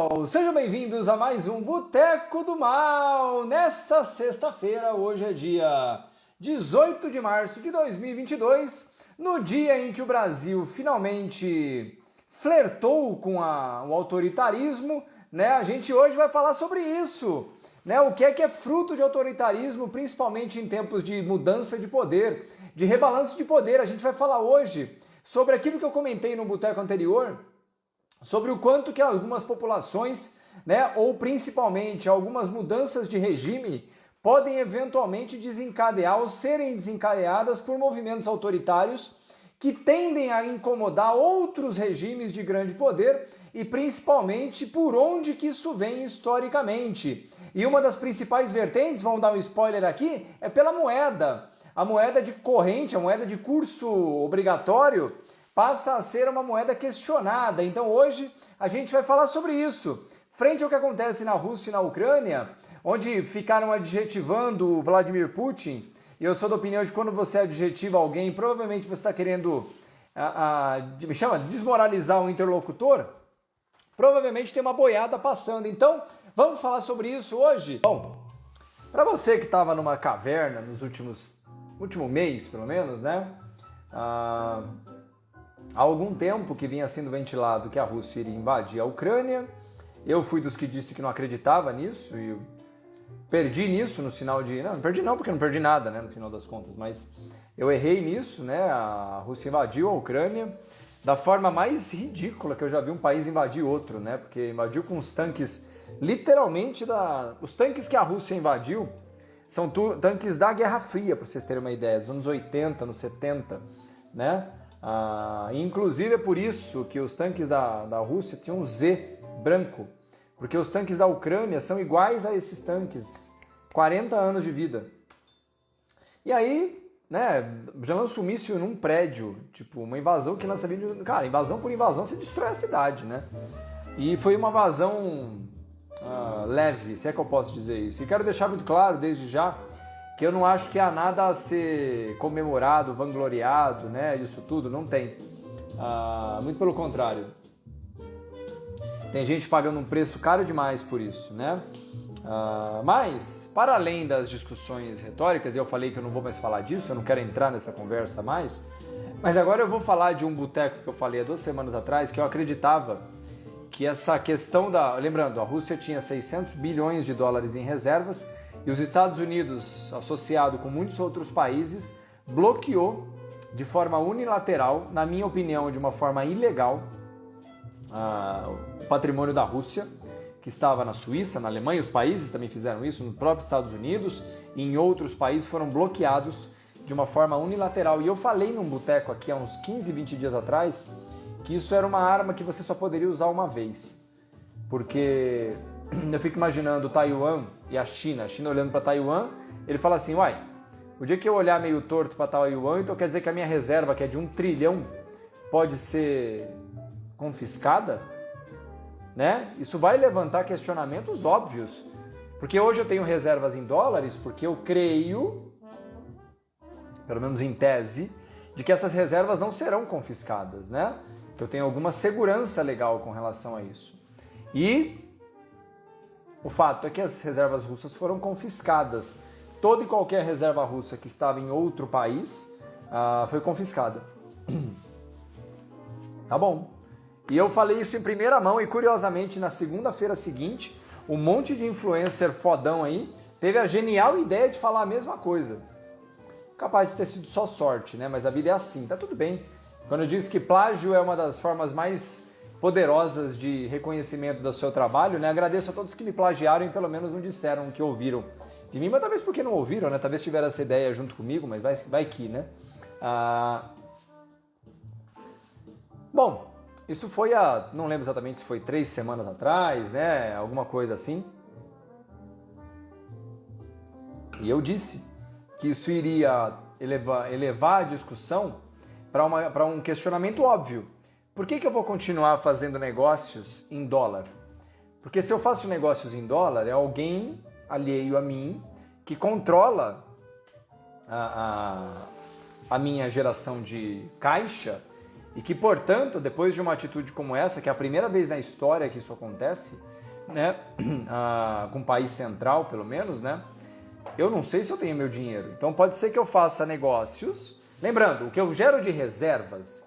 pessoal, sejam bem-vindos a mais um Boteco do Mal. Nesta sexta-feira, hoje é dia 18 de março de 2022, no dia em que o Brasil finalmente flertou com o autoritarismo, né? A gente hoje vai falar sobre isso, né? O que é fruto de autoritarismo, principalmente em tempos de mudança de poder, de rebalanço de poder. A gente vai falar hoje sobre aquilo que eu comentei no Boteco anterior, sobre o quanto que algumas populações, né, ou principalmente algumas mudanças de regime podem eventualmente desencadear ou serem desencadeadas por movimentos autoritários que tendem a incomodar outros regimes de grande poder e principalmente por onde que isso vem historicamente. E uma das principais vertentes, vamos dar um spoiler aqui, é pela moeda. A moeda de corrente, a moeda de curso obrigatório, passa a ser uma moeda questionada. Então hoje a gente vai falar sobre isso. Frente ao que acontece na Rússia e na Ucrânia, onde ficaram adjetivando o Vladimir Putin, e eu sou da opinião de que quando você adjetiva alguém, provavelmente você está querendo desmoralizar o interlocutor, provavelmente tem uma boiada passando. Então, vamos falar sobre isso hoje? Bom, para você que estava numa caverna nos último mês, pelo menos, né? Há algum tempo que vinha sendo ventilado que a Rússia iria invadir a Ucrânia. Eu fui dos que disse que não acreditava nisso e eu perdi nisso no sinal de... Não perdi não, porque não perdi nada, né, no final das contas, mas eu errei nisso, né? A Rússia invadiu a Ucrânia da forma mais ridícula que eu já vi um país invadir outro, né? Porque invadiu com os tanques, literalmente, os tanques que a Rússia invadiu são tanques da Guerra Fria, para vocês terem uma ideia, dos anos 80, anos 70, né? Inclusive é por isso que os tanques da Rússia tinham um Z branco, porque os tanques da Ucrânia são iguais a esses tanques, 40 anos de vida. E aí, né, já lança um míssil num prédio, tipo uma invasão que lança vídeo... Cara, invasão por invasão você destrói a cidade, né? E foi uma invasão leve, se é que eu posso dizer isso. E quero deixar muito claro desde já que eu não acho que há nada a ser comemorado, vangloriado, né, isso tudo, não tem. Muito pelo contrário. Tem gente pagando um preço caro demais por isso, né? Mas, para além das discussões retóricas, e eu falei que eu não vou mais falar disso, eu não quero entrar nessa conversa mais, mas agora eu vou falar de um boteco que eu falei há 2 semanas atrás, que eu acreditava que essa questão Lembrando, a Rússia tinha 600 bilhões de dólares em reservas, e os Estados Unidos, associado com muitos outros países, bloqueou de forma unilateral, na minha opinião, de uma forma ilegal, o patrimônio da Rússia, que estava na Suíça, na Alemanha. Os países também fizeram isso, nos próprios Estados Unidos e em outros países foram bloqueados de uma forma unilateral. E eu falei num boteco aqui há uns 15, 20 dias atrás que isso era uma arma que você só poderia usar uma vez. Porque eu fico imaginando Taiwan e a China olhando para Taiwan, ele fala assim, uai, o dia que eu olhar meio torto para Taiwan, então quer dizer que a minha reserva, que é de 1 trilhão, pode ser confiscada? Né? Isso vai levantar questionamentos óbvios, porque hoje eu tenho reservas em dólares, porque eu creio, pelo menos em tese, de que essas reservas não serão confiscadas, né? Que eu tenho alguma segurança legal com relação a isso. E o fato é que as reservas russas foram confiscadas. Toda e qualquer reserva russa que estava em outro país foi confiscada. Tá bom. E eu falei isso em primeira mão e, curiosamente, na segunda-feira seguinte, um monte de influencer fodão aí teve a genial ideia de falar a mesma coisa. Capaz de ter sido só sorte, né? Mas a vida é assim, tá tudo bem. Quando eu disse que plágio é uma das formas mais poderosas de reconhecimento do seu trabalho, né? Agradeço a todos que me plagiaram e pelo menos não disseram que ouviram de mim, mas talvez porque não ouviram, né? Talvez tiveram essa ideia junto comigo, mas vai que, né? Bom, isso foi não lembro exatamente se foi 3 semanas atrás, né? Alguma coisa assim. E eu disse que isso iria elevar a discussão para um questionamento óbvio. Por que eu vou continuar fazendo negócios em dólar? Porque se eu faço negócios em dólar, é alguém alheio a mim que controla a minha geração de caixa e que, portanto, depois de uma atitude como essa, que é a primeira vez na história que isso acontece, né, com o país central, pelo menos, né, eu não sei se eu tenho meu dinheiro. Então pode ser que eu faça negócios. Lembrando, o que eu gero de reservas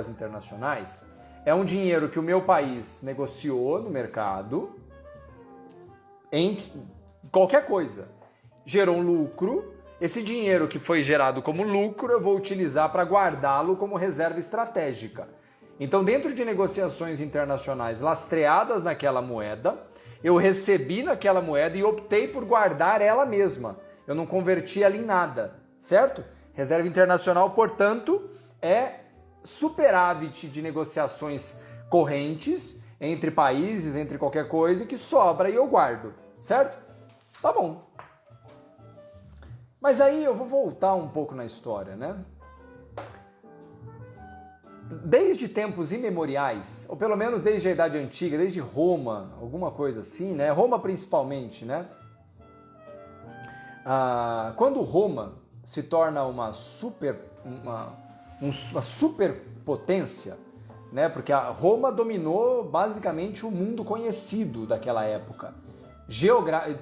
internacionais, é um dinheiro que o meu país negociou no mercado em qualquer coisa. Gerou um lucro. Esse dinheiro que foi gerado como lucro, eu vou utilizar para guardá-lo como reserva estratégica. Então, dentro de negociações internacionais lastreadas naquela moeda, eu recebi naquela moeda e optei por guardar ela mesma. Eu não converti ela em nada, certo? Reserva internacional, portanto, é superávit de negociações correntes entre países, entre qualquer coisa, que sobra e eu guardo, certo? Tá bom. Mas aí eu vou voltar um pouco na história, né? Desde tempos imemoriais, ou pelo menos desde a Idade Antiga, desde Roma, alguma coisa assim, né? Roma principalmente, né? Quando Roma se torna uma superpotência, né? Porque a Roma dominou basicamente o mundo conhecido daquela época.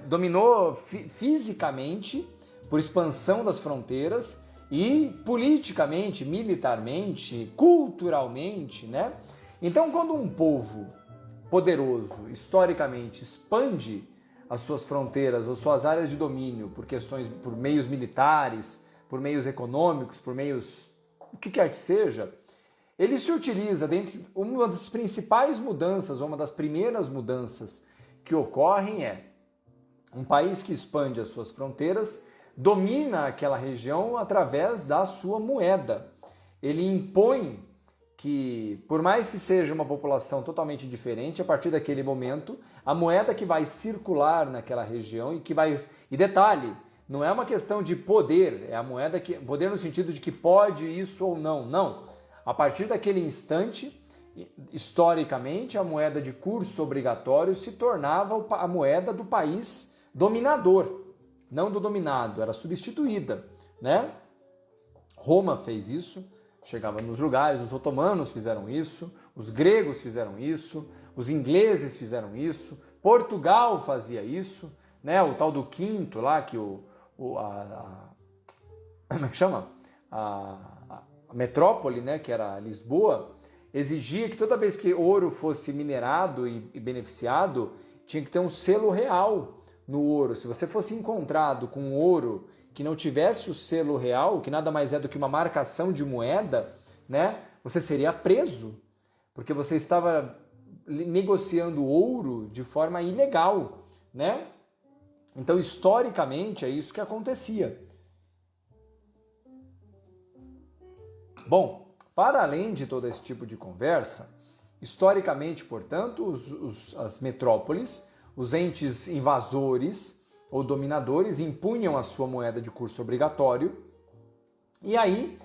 Dominou fisicamente por expansão das fronteiras e politicamente, militarmente, culturalmente, né? Então, quando um povo poderoso, historicamente, expande as suas fronteiras ou suas áreas de domínio por meios militares, por meios econômicos, por meios o que quer que seja, ele se utiliza dentre uma das principais mudanças, ou uma das primeiras mudanças que ocorrem é um país que expande as suas fronteiras, domina aquela região através da sua moeda. Ele impõe que, por mais que seja uma população totalmente diferente, a partir daquele momento, a moeda que vai circular naquela região E detalhe, não é uma questão de poder, é a moeda que... Poder no sentido de que pode isso ou não. Não. A partir daquele instante, historicamente, a moeda de curso obrigatório se tornava a moeda do país dominador. Não do dominado, era substituída, né? Roma fez isso, chegava nos lugares, os otomanos fizeram isso, os gregos fizeram isso, os ingleses fizeram isso, Portugal fazia isso, né? O tal do quinto lá, que como é que chama? A metrópole, né? Que era Lisboa, exigia que toda vez que ouro fosse minerado e beneficiado, tinha que ter um selo real no ouro. Se você fosse encontrado com ouro que não tivesse o selo real, que nada mais é do que uma marcação de moeda, né? Você seria preso, porque você estava negociando ouro de forma ilegal, né? Então, historicamente, é isso que acontecia. Bom, para além de todo esse tipo de conversa, historicamente, portanto, as metrópoles, os entes invasores ou dominadores impunham a sua moeda de curso obrigatório e aí,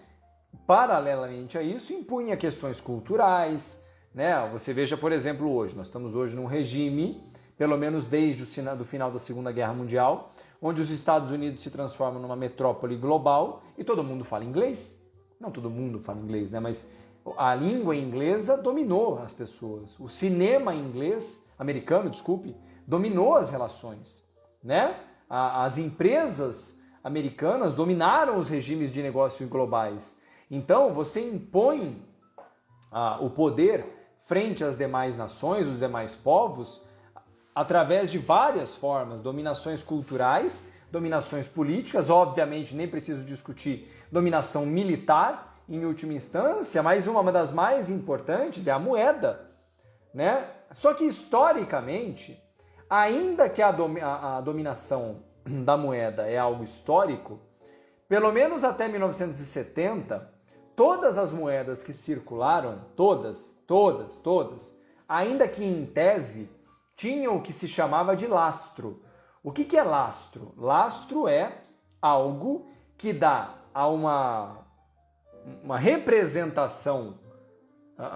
paralelamente a isso, impunha questões culturais, né? Você veja, por exemplo, hoje, nós estamos hoje num regime, pelo menos desde o final da Segunda Guerra Mundial, onde os Estados Unidos se transformam numa metrópole global e todo mundo fala inglês. Não todo mundo fala inglês, né? Mas a língua inglesa dominou as pessoas. O cinema americano, dominou as relações, né? As empresas americanas dominaram os regimes de negócios globais. Então, você impõe o poder frente às demais nações, os demais povos, através de várias formas, dominações culturais, dominações políticas, obviamente nem preciso discutir dominação militar, em última instância, mas uma das mais importantes é a moeda, né? Só que historicamente, ainda que a dominação da moeda é algo histórico, pelo menos até 1970, todas as moedas que circularam, todas, ainda que em tese, tinham o que se chamava de lastro. O que é lastro? Lastro é algo que dá a uma representação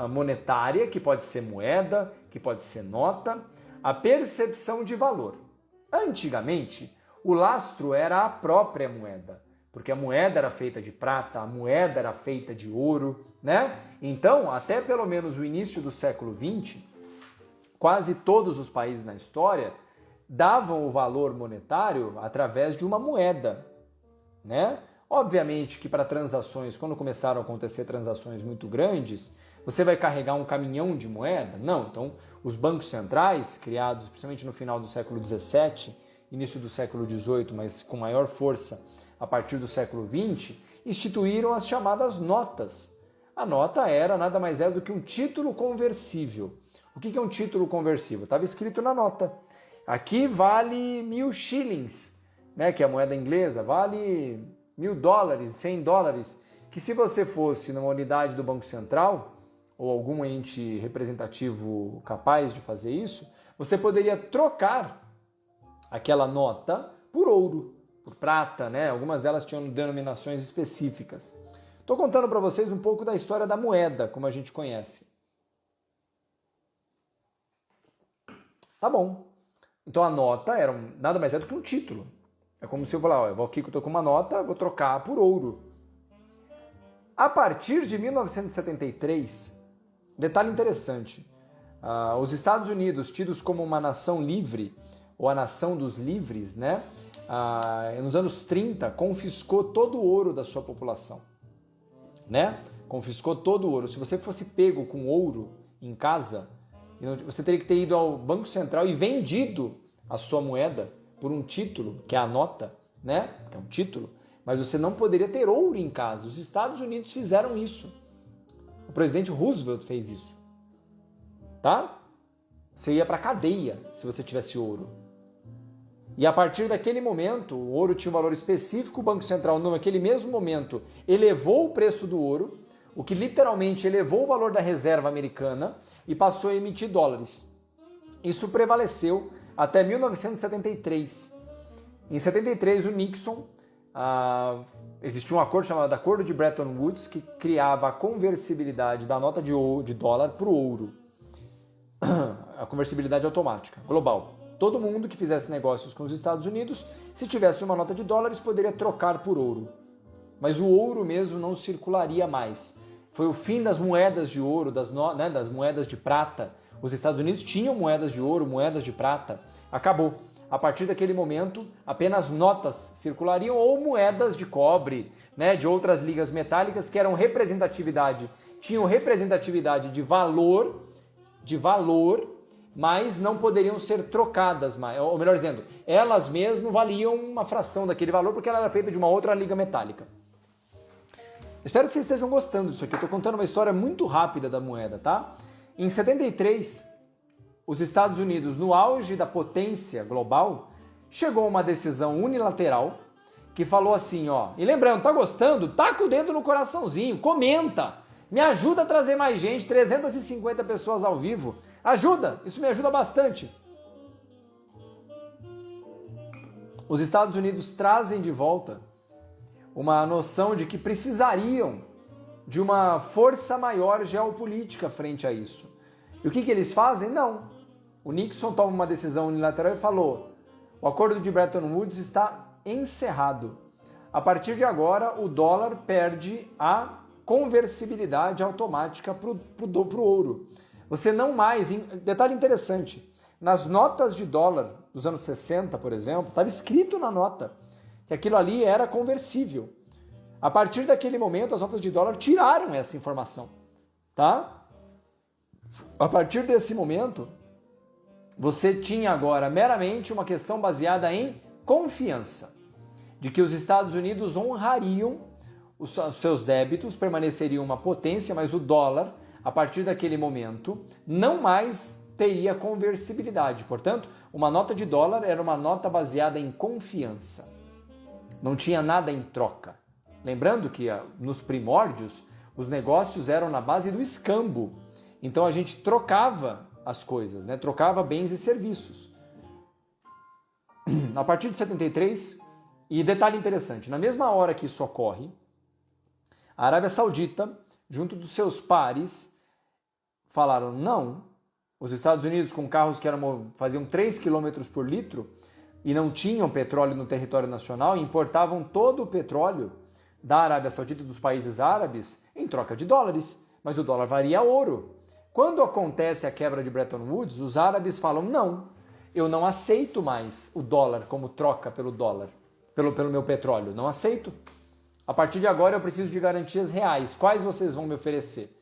monetária, que pode ser moeda, que pode ser nota, a percepção de valor. Antigamente, o lastro era a própria moeda, porque a moeda era feita de prata, a moeda era feita de ouro, né? Então, até pelo menos o início do século XX, quase todos os países na história davam o valor monetário através de uma moeda, né? Obviamente que para transações, quando começaram a acontecer transações muito grandes, você vai carregar um caminhão de moeda? Não. Então, os bancos centrais, criados principalmente no final do século XVII, início do século XVIII, mas com maior força a partir do século XX, instituíram as chamadas notas. A nota era nada mais é do que um título conversível. O que é um título conversível? Estava escrito na nota. Aqui vale 1.000 shillings, né, que é a moeda inglesa, vale $1.000, $100, que se você fosse numa unidade do Banco Central, ou algum ente representativo capaz de fazer isso, você poderia trocar aquela nota por ouro, por prata, né? Algumas delas tinham denominações específicas. Estou contando para vocês um pouco da história da moeda, como a gente conhece. Tá bom. Então a nota era nada mais é do que um título. É como se eu falar, eu vou aqui que eu estou com uma nota, vou trocar por ouro. A partir de 1973, detalhe interessante, os Estados Unidos, tidos como uma nação livre, ou a nação dos livres, né? Nos anos 30, confiscou todo o ouro da sua população, né? Confiscou todo o ouro. Se você fosse pego com ouro em casa, você teria que ter ido ao Banco Central e vendido a sua moeda por um título, que é a nota, né? Que é um título, mas você não poderia ter ouro em casa. Os Estados Unidos fizeram isso. O presidente Roosevelt fez isso, tá? Você ia para cadeia se você tivesse ouro. E a partir daquele momento, o ouro tinha um valor específico, o Banco Central, naquele mesmo momento, elevou o preço do ouro, o que literalmente elevou o valor da reserva americana e passou a emitir dólares. Isso prevaleceu até 1973. Em 73, o Nixon, existia um acordo chamado Acordo de Bretton Woods, que criava a conversibilidade da nota de dólar para o ouro. A conversibilidade automática, global. Todo mundo que fizesse negócios com os Estados Unidos, se tivesse uma nota de dólares, poderia trocar por ouro. Mas o ouro mesmo não circularia mais. Foi o fim das moedas de ouro, das moedas de prata. Os Estados Unidos tinham moedas de ouro, moedas de prata. Acabou. A partir daquele momento, apenas notas circulariam ou moedas de cobre, né, de outras ligas metálicas que eram tinham representatividade de valor, mas não poderiam ser trocadas mais. Ou melhor dizendo, elas mesmo valiam uma fração daquele valor porque ela era feita de uma outra liga metálica. Espero que vocês estejam gostando disso aqui. Eu estou contando uma história muito rápida da moeda, tá? Em 73, os Estados Unidos, no auge da potência global, chegou a uma decisão unilateral que falou assim, ó, e lembrando, tá gostando? Taca o dedo no coraçãozinho, comenta, me ajuda a trazer mais gente, 350 pessoas ao vivo, ajuda, isso me ajuda bastante. Os Estados Unidos trazem de volta uma noção de que precisariam de uma força maior geopolítica frente a isso. E o que eles fazem? Não. O Nixon toma uma decisão unilateral e falou: o acordo de Bretton Woods está encerrado. A partir de agora, o dólar perde a conversibilidade automática para o ouro. Você não mais... Detalhe interessante, nas notas de dólar dos anos 60, por exemplo, estava escrito na nota que aquilo ali era conversível. A partir daquele momento, as notas de dólar tiraram essa informação, tá? A partir desse momento, você tinha agora meramente uma questão baseada em confiança, de que os Estados Unidos honrariam os seus débitos, permaneceria uma potência, mas o dólar, a partir daquele momento, não mais teria conversibilidade. Portanto, uma nota de dólar era uma nota baseada em confiança. Não tinha nada em troca. Lembrando que nos primórdios, os negócios eram na base do escambo. Então a gente trocava as coisas, né? Trocava bens e serviços. A partir de 73, e detalhe interessante, na mesma hora que isso ocorre, a Arábia Saudita, junto dos seus pares, falaram não. Os Estados Unidos, com carros que faziam 3 km por litro e não tinham petróleo no território nacional, importavam todo o petróleo da Arábia Saudita e dos países árabes em troca de dólares. Mas o dólar valia ouro. Quando acontece a quebra de Bretton Woods, os árabes falam, não, eu não aceito mais o dólar como troca pelo dólar, pelo meu petróleo, não aceito. A partir de agora eu preciso de garantias reais. Quais vocês vão me oferecer?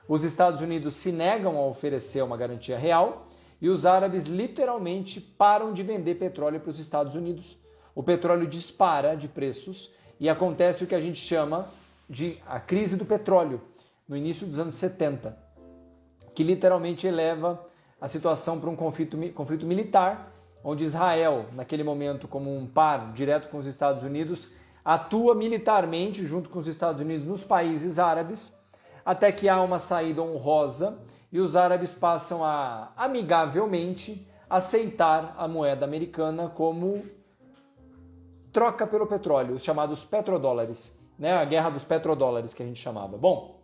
Os Estados Unidos se negam a oferecer uma garantia real e os árabes literalmente param de vender petróleo para os Estados Unidos. O petróleo dispara de preços e acontece o que a gente chama de a crise do petróleo, no início dos anos 70, que literalmente eleva a situação para um conflito militar, onde Israel, naquele momento como um par direto com os Estados Unidos, atua militarmente junto com os Estados Unidos nos países árabes, até que há uma saída honrosa e os árabes passam a, amigavelmente, aceitar a moeda americana como troca pelo petróleo, os chamados petrodólares, né? A guerra dos petrodólares que a gente chamava. Bom,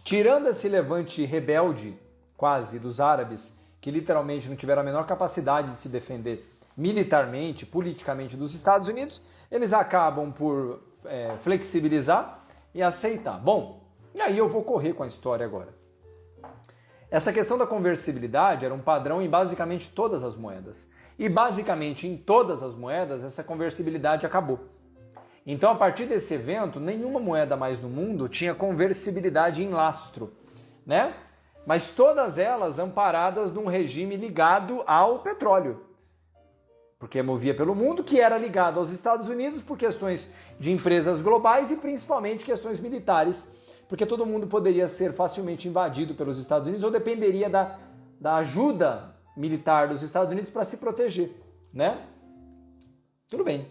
tirando esse levante rebelde, quase, dos árabes, que literalmente não tiveram a menor capacidade de se defender militarmente, politicamente dos Estados Unidos, eles acabam por flexibilizar e aceitar. Bom, e aí eu vou correr com a história agora. Essa questão da conversibilidade era um padrão em basicamente todas as moedas. E basicamente em todas as moedas essa conversibilidade acabou. Então a partir desse evento, nenhuma moeda mais no mundo tinha conversibilidade em lastro, né? Mas todas elas amparadas num regime ligado ao petróleo, porque movia pelo mundo, que era ligado aos Estados Unidos por questões de empresas globais e principalmente questões militares, porque todo mundo poderia ser facilmente invadido pelos Estados Unidos ou dependeria da ajuda militar dos Estados Unidos para se proteger, né? Tudo bem.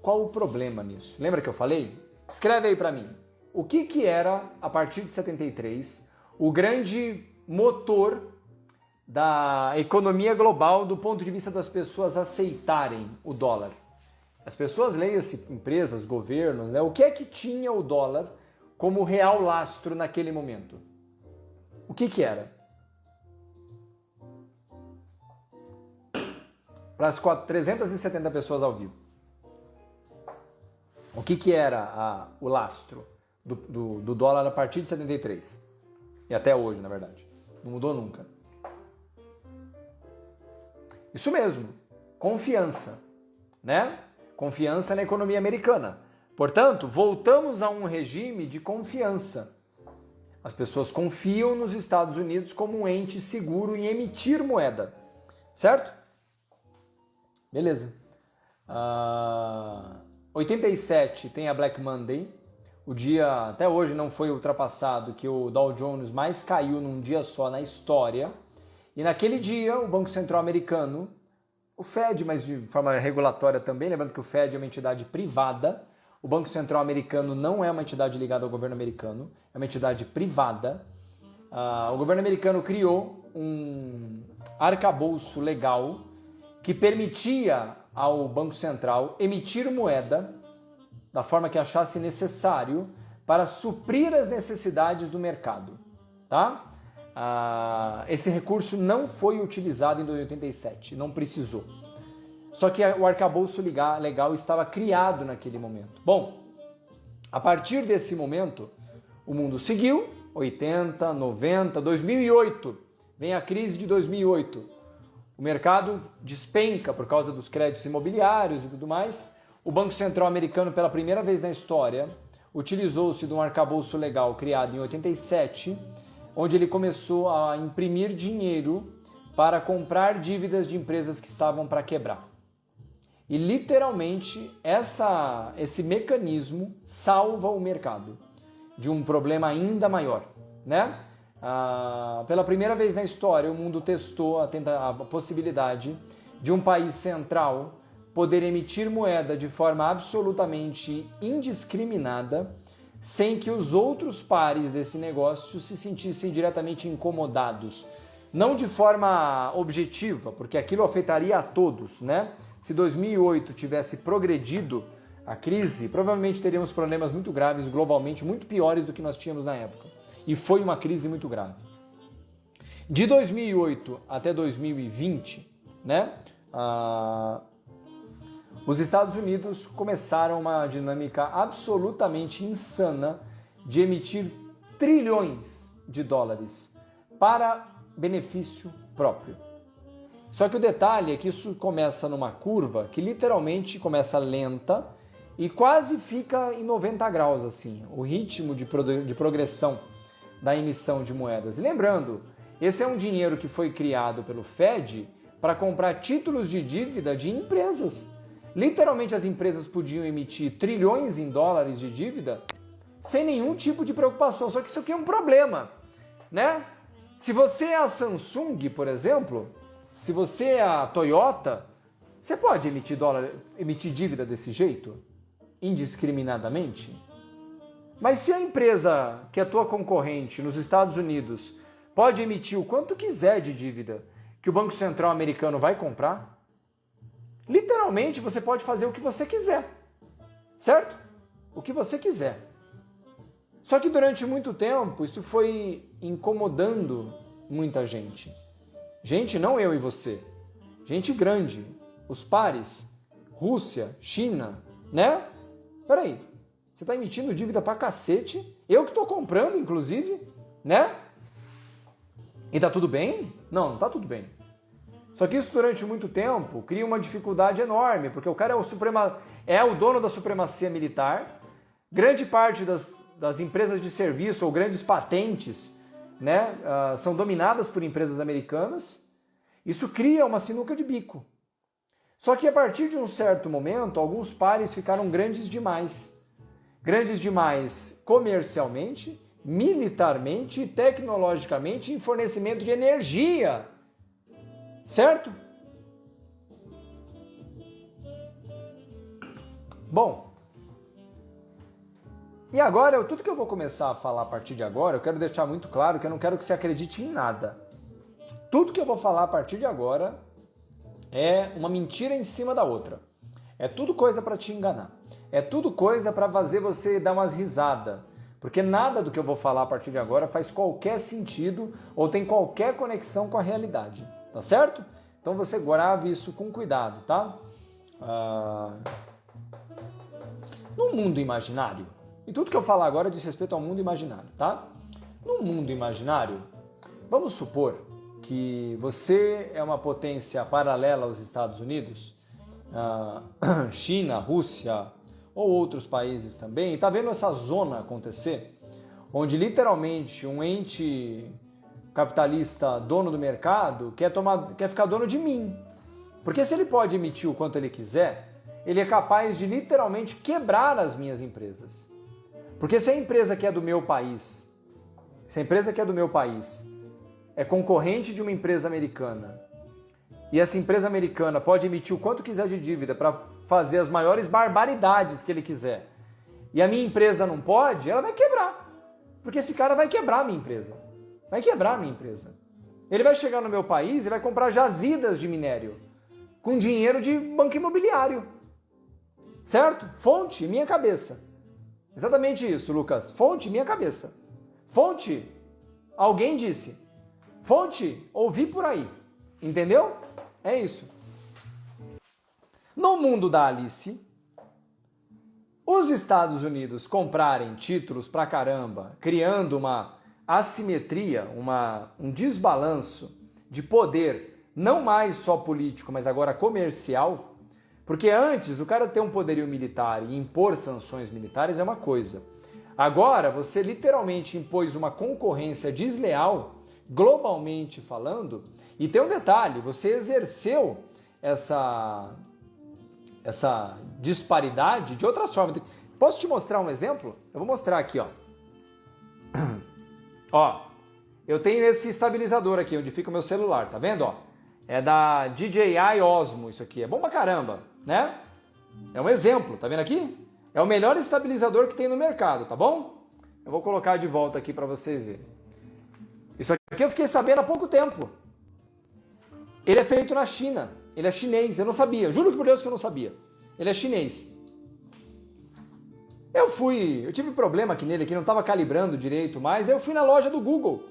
Qual o problema nisso? Lembra que eu falei? Escreve aí para mim. O que era, a partir de 73, o grande motor da economia global do ponto de vista das pessoas aceitarem o dólar? As pessoas, leiam-se empresas, governos, né? O que é que tinha o dólar como real lastro naquele momento? O que era? Para as 370 pessoas ao vivo. O que era o lastro do dólar a partir de 73? E até hoje, na verdade. Não mudou nunca. Isso mesmo, confiança, né? Confiança na economia americana. Portanto, voltamos a um regime de confiança. As pessoas confiam nos Estados Unidos como um ente seguro em emitir moeda, certo? Beleza. 87 tem a Black Monday, o dia até hoje não foi ultrapassado que o Dow Jones mais caiu num dia só na história. E naquele dia o Banco Central americano, o Fed, mas de forma regulatória também, lembrando que o Fed é uma entidade privada, o Banco Central americano não é uma entidade ligada ao governo americano, é uma entidade privada. O governo americano criou um arcabouço legal que permitia ao Banco Central emitir moeda da forma que achasse necessário para suprir as necessidades do mercado, tá? Esse recurso não foi utilizado em 87, não precisou. Só que o arcabouço legal estava criado naquele momento. Bom, a partir desse momento, o mundo seguiu, 80, 90, 2008, vem a crise de 2008. O mercado despenca por causa dos créditos imobiliários e tudo mais. O Banco Central americano, pela primeira vez na história, utilizou-se de um arcabouço legal criado em 87, onde ele começou a imprimir dinheiro para comprar dívidas de empresas que estavam para quebrar. E literalmente esse mecanismo salva o mercado de um problema ainda maior, né? Pela primeira vez na história, o mundo testou a possibilidade de um país central poder emitir moeda de forma absolutamente indiscriminada, sem que os outros pares desse negócio se sentissem diretamente incomodados. Não de forma objetiva, porque aquilo afetaria a todos, né? Se 2008 tivesse progredido a crise, provavelmente teríamos problemas muito graves globalmente, muito piores do que nós tínhamos na época. E foi uma crise muito grave. De 2008 até 2020, né? Os Estados Unidos começaram uma dinâmica absolutamente insana de emitir trilhões de dólares para benefício próprio. Só que o detalhe é que isso começa numa curva que literalmente começa lenta e quase fica em 90 graus, assim, o ritmo de progressão da emissão de moedas. E lembrando, esse é um dinheiro que foi criado pelo Fed para comprar títulos de dívida de empresas. Literalmente as empresas podiam emitir trilhões em dólares de dívida sem nenhum tipo de preocupação. Só que isso aqui é um problema, né? Se você é a Samsung, por exemplo, se você é a Toyota, você pode emitir dívida desse jeito? Indiscriminadamente? Mas se a empresa que é tua concorrente nos Estados Unidos pode emitir o quanto quiser de dívida que o Banco Central americano vai comprar, literalmente você pode fazer o que você quiser, certo? O que você quiser. Só que durante muito tempo isso foi incomodando muita gente. Gente, não eu e você. Gente grande, os pares, Rússia, China, né? Peraí, você está emitindo dívida pra cacete? Eu que estou comprando, inclusive, né? E tá tudo bem? Não, não tá tudo bem. Só que isso durante muito tempo cria uma dificuldade enorme, porque o cara é o dono da supremacia militar, grande parte das empresas de serviço ou grandes patentes, né, são dominadas por empresas americanas. Isso cria uma sinuca de bico. Só que a partir de um certo momento, alguns pares ficaram grandes demais. Grandes demais comercialmente, militarmente e tecnologicamente em fornecimento de energia. Certo? Bom, e agora, tudo que eu vou começar a falar a partir de agora, eu quero deixar muito claro que eu não quero que você acredite em nada. Tudo que eu vou falar a partir de agora é uma mentira em cima da outra. É tudo coisa para te enganar. É tudo coisa para fazer você dar umas risadas. Porque nada do que eu vou falar a partir de agora faz qualquer sentido ou tem qualquer conexão com a realidade. Tá certo? Então você grave isso com cuidado, tá? No mundo imaginário, e tudo que eu falar agora diz respeito ao mundo imaginário, tá? No mundo imaginário, vamos supor que você é uma potência paralela aos Estados Unidos, China, Rússia ou outros países também, e tá vendo essa zona acontecer, onde literalmente um ente capitalista dono do mercado quer ficar dono de mim. Porque se ele pode emitir o quanto ele quiser, ele é capaz de literalmente quebrar as minhas empresas. Porque se a empresa que é do meu país, é concorrente de uma empresa americana, e essa empresa americana pode emitir o quanto quiser de dívida para fazer as maiores barbaridades que ele quiser, e a minha empresa não pode, ela vai quebrar. Porque esse cara vai quebrar a minha empresa. Vai quebrar a minha empresa. Ele vai chegar no meu país e vai comprar jazidas de minério com dinheiro de banco imobiliário. Certo? Fonte, minha cabeça. Exatamente isso, Lucas. Fonte, minha cabeça. Fonte, alguém disse. Fonte, ouvi por aí. Entendeu? É isso. No mundo da Alice, os Estados Unidos comprarem títulos pra caramba, criando uma assimetria, um desbalanço de poder, não mais só político, mas agora comercial, porque antes o cara ter um poderio militar e impor sanções militares é uma coisa. Agora você literalmente impôs uma concorrência desleal, globalmente falando, e tem um detalhe, você exerceu essa disparidade de outras formas. Posso te mostrar um exemplo? Eu vou mostrar aqui, ó. Ó, eu tenho esse estabilizador aqui, onde fica o meu celular, tá vendo, ó? É da DJI Osmo, isso aqui. É bom pra caramba, né? É um exemplo, tá vendo aqui? É o melhor estabilizador que tem no mercado, tá bom? Eu vou colocar de volta aqui pra vocês verem. Isso aqui eu fiquei sabendo há pouco tempo. Ele é feito na China. Ele é chinês, eu não sabia. Juro por Deus que eu não sabia. Ele é chinês. Eu tive problema aqui nele, que não estava calibrando direito mais. Eu fui na loja do Google.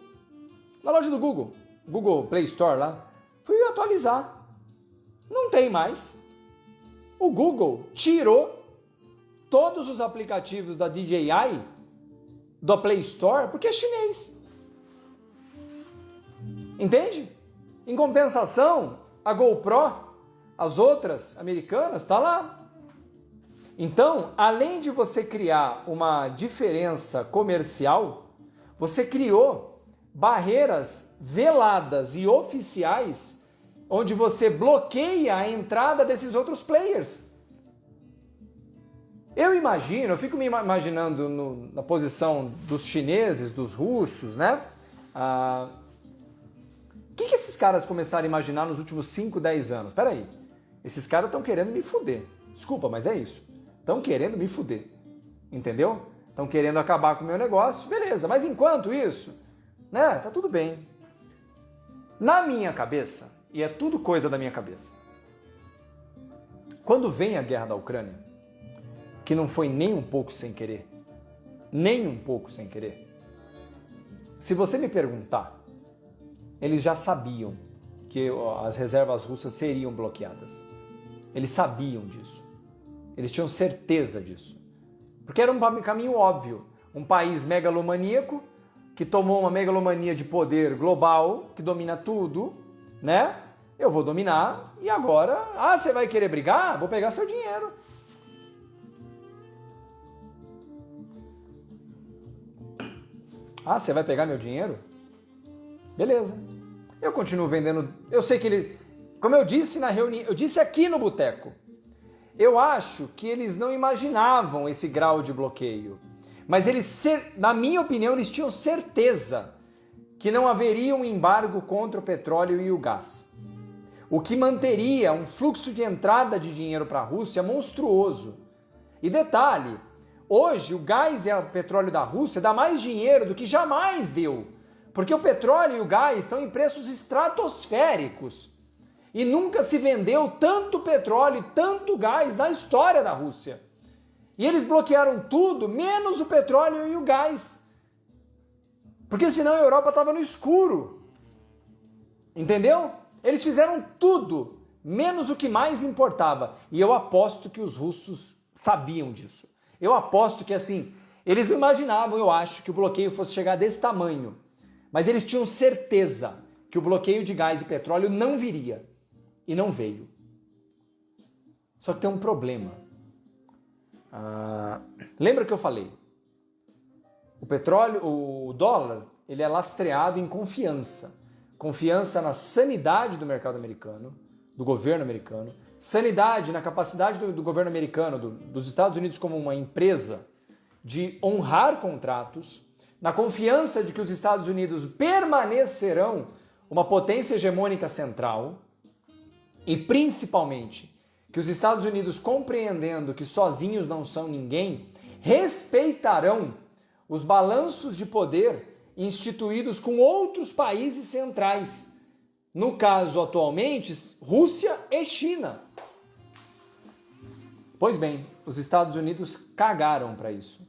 Na loja do Google. Google Play Store lá. Fui atualizar. Não tem mais. O Google tirou todos os aplicativos da DJI do Play Store porque é chinês. Entende? Em compensação, a GoPro, as outras americanas, está lá. Então, além de você criar uma diferença comercial, você criou barreiras veladas e oficiais onde você bloqueia a entrada desses outros players. Eu fico me imaginando na posição dos chineses, dos russos, né? O que esses caras começaram a imaginar nos últimos 5, 10 anos? Peraí, esses caras estão querendo me fuder. Desculpa, mas é isso. Estão querendo me fuder. Entendeu? Estão querendo acabar com o meu negócio. Beleza, mas enquanto isso, né? Tá tudo bem. Na minha cabeça, e é tudo coisa da minha cabeça, quando vem a guerra da Ucrânia, que não foi nem um pouco sem querer, se você me perguntar, eles já sabiam que as reservas russas seriam bloqueadas. Eles sabiam disso. Eles tinham certeza disso. Porque era um caminho óbvio. Um país megalomaníaco, que tomou uma megalomania de poder global, que domina tudo, né? Eu vou dominar e agora... Ah, você vai querer brigar? Vou pegar seu dinheiro. Ah, você vai pegar meu dinheiro? Beleza. Eu continuo vendendo... Eu sei que ele... Como eu disse na reunião... Eu disse aqui no boteco. Eu acho que eles não imaginavam esse grau de bloqueio. Mas eles, na minha opinião, eles tinham certeza que não haveria um embargo contra o petróleo e o gás. O que manteria um fluxo de entrada de dinheiro para a Rússia monstruoso. E detalhe, hoje o gás e o petróleo da Rússia dá mais dinheiro do que jamais deu. Porque o petróleo e o gás estão em preços estratosféricos. E nunca se vendeu tanto petróleo e tanto gás na história da Rússia. E eles bloquearam tudo, menos o petróleo e o gás. Porque senão a Europa estava no escuro. Entendeu? Eles fizeram tudo, menos o que mais importava. E eu aposto que os russos sabiam disso. Eu aposto que, assim, eles não imaginavam, eu acho, que o bloqueio fosse chegar desse tamanho. Mas eles tinham certeza que o bloqueio de gás e petróleo não viria. E não veio. Só que tem um problema. Lembra que eu falei? O petróleo, o dólar, ele é lastreado em confiança. Confiança na sanidade do mercado americano, do governo americano, sanidade na capacidade do governo americano, dos Estados Unidos como uma empresa, de honrar contratos, na confiança de que os Estados Unidos permanecerão uma potência hegemônica central e, principalmente, que os Estados Unidos, compreendendo que sozinhos não são ninguém, respeitarão os balanços de poder instituídos com outros países centrais. No caso, atualmente, Rússia e China. Pois bem, os Estados Unidos cagaram para isso.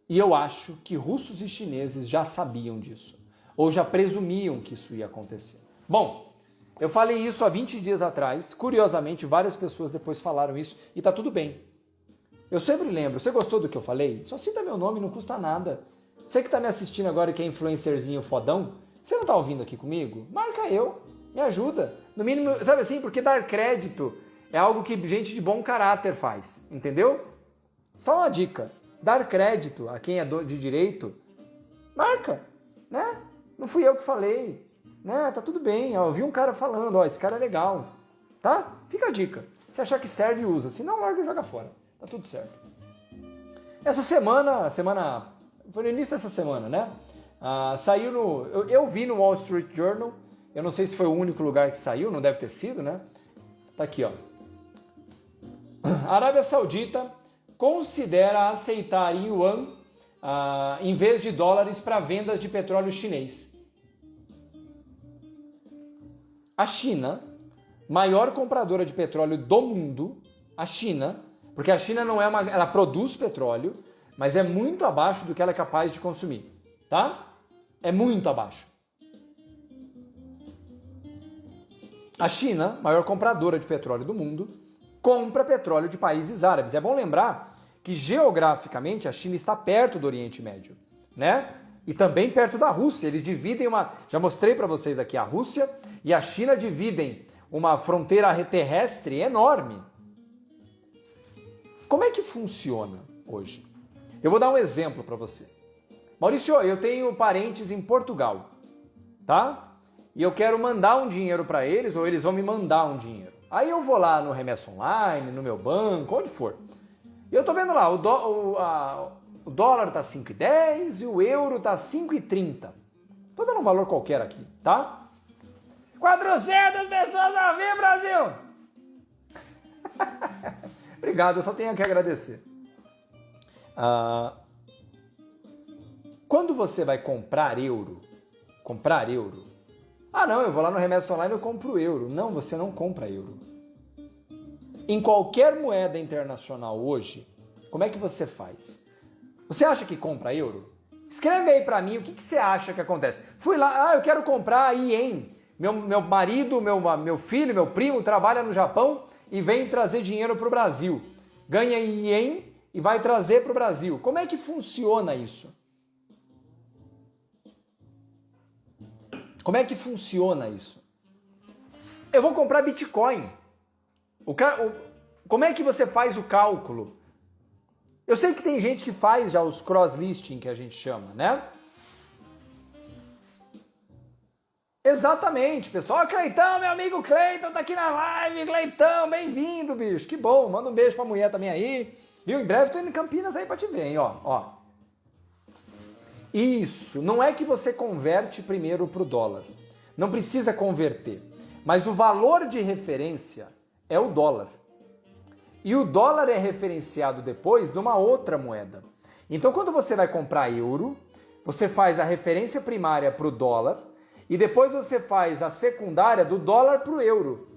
E eu acho que russos e chineses já sabiam disso, ou já presumiam que isso ia acontecer. Bom, eu falei isso há 20 dias atrás, curiosamente várias pessoas depois falaram isso e tá tudo bem. Eu sempre lembro, você gostou do que eu falei? Só cita meu nome, não custa nada. Você que tá me assistindo agora que é influencerzinho fodão, você não tá ouvindo aqui comigo? Marca eu, me ajuda. No mínimo, sabe assim, porque dar crédito é algo que gente de bom caráter faz, entendeu? Só uma dica, dar crédito a quem é de direito, marca, né? Não fui eu que falei, né? Tá tudo bem, ó, eu vi um cara falando, ó, esse cara é legal, tá? Fica a dica. Se achar que serve, usa. Se não, larga e joga fora. Tá tudo certo. Essa semana, foi no início dessa semana, né? Saiu eu vi no Wall Street Journal, eu não sei se foi o único lugar que saiu, não deve ter sido, né? Tá aqui, ó. A Arábia Saudita considera aceitar yuan em vez de dólares para vendas de petróleo chinês. A China, maior compradora de petróleo do mundo, a China, porque a China não é ela produz petróleo, mas é muito abaixo do que ela é capaz de consumir, tá? É muito abaixo. A China, maior compradora de petróleo do mundo, compra petróleo de países árabes. É bom lembrar que geograficamente a China está perto do Oriente Médio, né? E também perto da Rússia. Eles dividem já mostrei para vocês aqui, a Rússia e a China dividem uma fronteira terrestre enorme. Como é que funciona hoje? Eu vou dar um exemplo para você. Maurício, eu tenho parentes em Portugal, tá? E eu quero mandar um dinheiro para eles, ou eles vão me mandar um dinheiro. Aí eu vou lá no Remessa Online, no meu banco, onde for. E eu tô vendo lá, o dólar tá 5,10 e o euro tá 5,30. Tô dando um valor qualquer aqui, tá? 400 pessoas a ver, Brasil! Obrigado, eu só tenho que agradecer. Quando você vai comprar euro, não, eu vou lá no Remessa Online e eu compro euro. Não, você não compra euro. Em qualquer moeda internacional hoje, como é que você faz? Você acha que compra euro? Escreve aí pra mim o que você acha que acontece. Fui lá, eu quero comprar ien. Meu marido, meu filho, meu primo trabalha no Japão e vem trazer dinheiro pro Brasil. Ganha ien e vai trazer pro Brasil. Como é que funciona isso? Como é que funciona isso? Eu vou comprar Bitcoin. Como é que você faz o cálculo? Eu sei que tem gente que faz já os cross-listing, que a gente chama, né? Exatamente, pessoal. Cleitão, meu amigo Cleiton, tá aqui na live. Cleitão, bem-vindo, bicho. Que bom. Manda um beijo pra mulher também aí. Viu? Em breve tô indo em Campinas aí pra te ver, hein? Ó. Isso. Não é que você converte primeiro pro dólar. Não precisa converter. Mas o valor de referência é o dólar. E o dólar é referenciado depois numa outra moeda. Então, quando você vai comprar euro, você faz a referência primária para o dólar e depois você faz a secundária do dólar para o euro.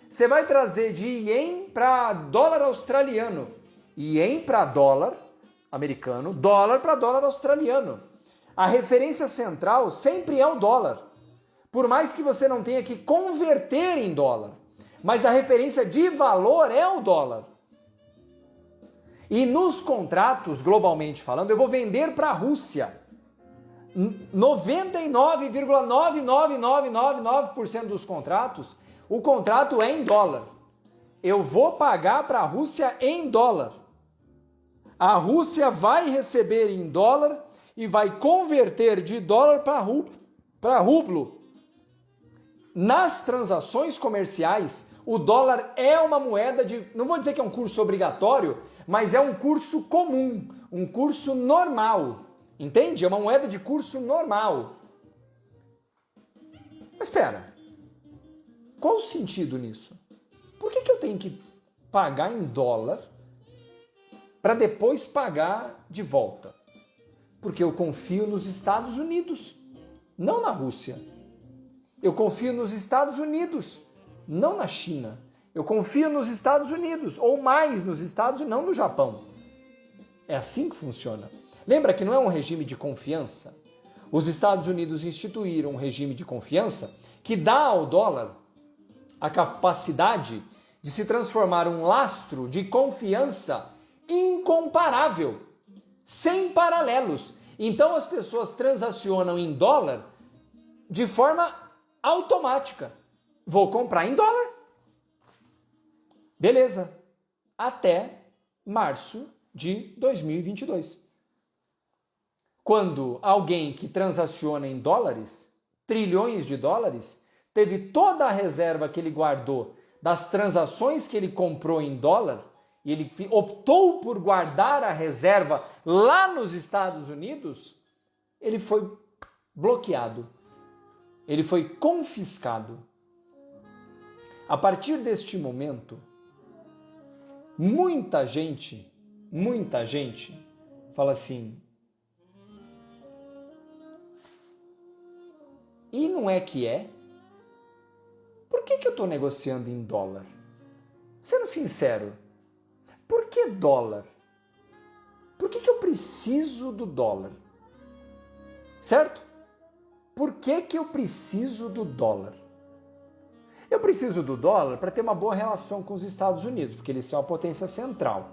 Você vai trazer de ien para dólar australiano, ien para dólar americano, dólar para dólar australiano. A referência central sempre é o dólar. Por mais que você não tenha que converter em dólar. Mas a referência de valor é o dólar. E nos contratos, globalmente falando, eu vou vender para a Rússia. 99,99999% dos contratos, o contrato é em dólar. Eu vou pagar para a Rússia em dólar. A Rússia vai receber em dólar e vai converter de dólar para rublo. Nas transações comerciais, o dólar é uma moeda de, não vou dizer que é um curso obrigatório, mas é um curso comum, um curso normal. Entende? É uma moeda de curso normal. Mas espera, qual o sentido nisso? Por que eu tenho que pagar em dólar para depois pagar de volta? Porque eu confio nos Estados Unidos, não na Rússia. Eu confio nos Estados Unidos, não na China. Eu confio nos Estados Unidos, ou mais nos Estados Unidos, não no Japão. É assim que funciona. Lembra que não é um regime de confiança? Os Estados Unidos instituíram um regime de confiança que dá ao dólar a capacidade de se transformar um lastro de confiança incomparável, sem paralelos. Então as pessoas transacionam em dólar de forma automática. Vou comprar em dólar. Beleza. Até março de 2022. Quando alguém que transaciona em dólares, trilhões de dólares, teve toda a reserva que ele guardou das transações que ele comprou em dólar, e ele optou por guardar a reserva lá nos Estados Unidos, ele foi bloqueado. Ele foi confiscado. A partir deste momento, muita gente fala assim, e não é que é? Por que eu estou negociando em dólar? Sendo sincero, por que dólar? Por que eu preciso do dólar? Certo? Por que eu preciso do dólar? Eu preciso do dólar para ter uma boa relação com os Estados Unidos, porque eles são a potência central.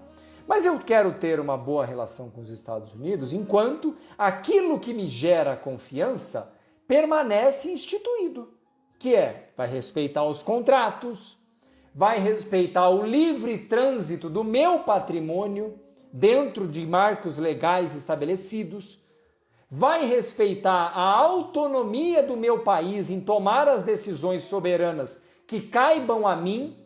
Mas eu quero ter uma boa relação com os Estados Unidos enquanto aquilo que me gera confiança permanece instituído, que vai respeitar os contratos, vai respeitar o livre trânsito do meu patrimônio dentro de marcos legais estabelecidos, vai respeitar a autonomia do meu país em tomar as decisões soberanas que caibam a mim,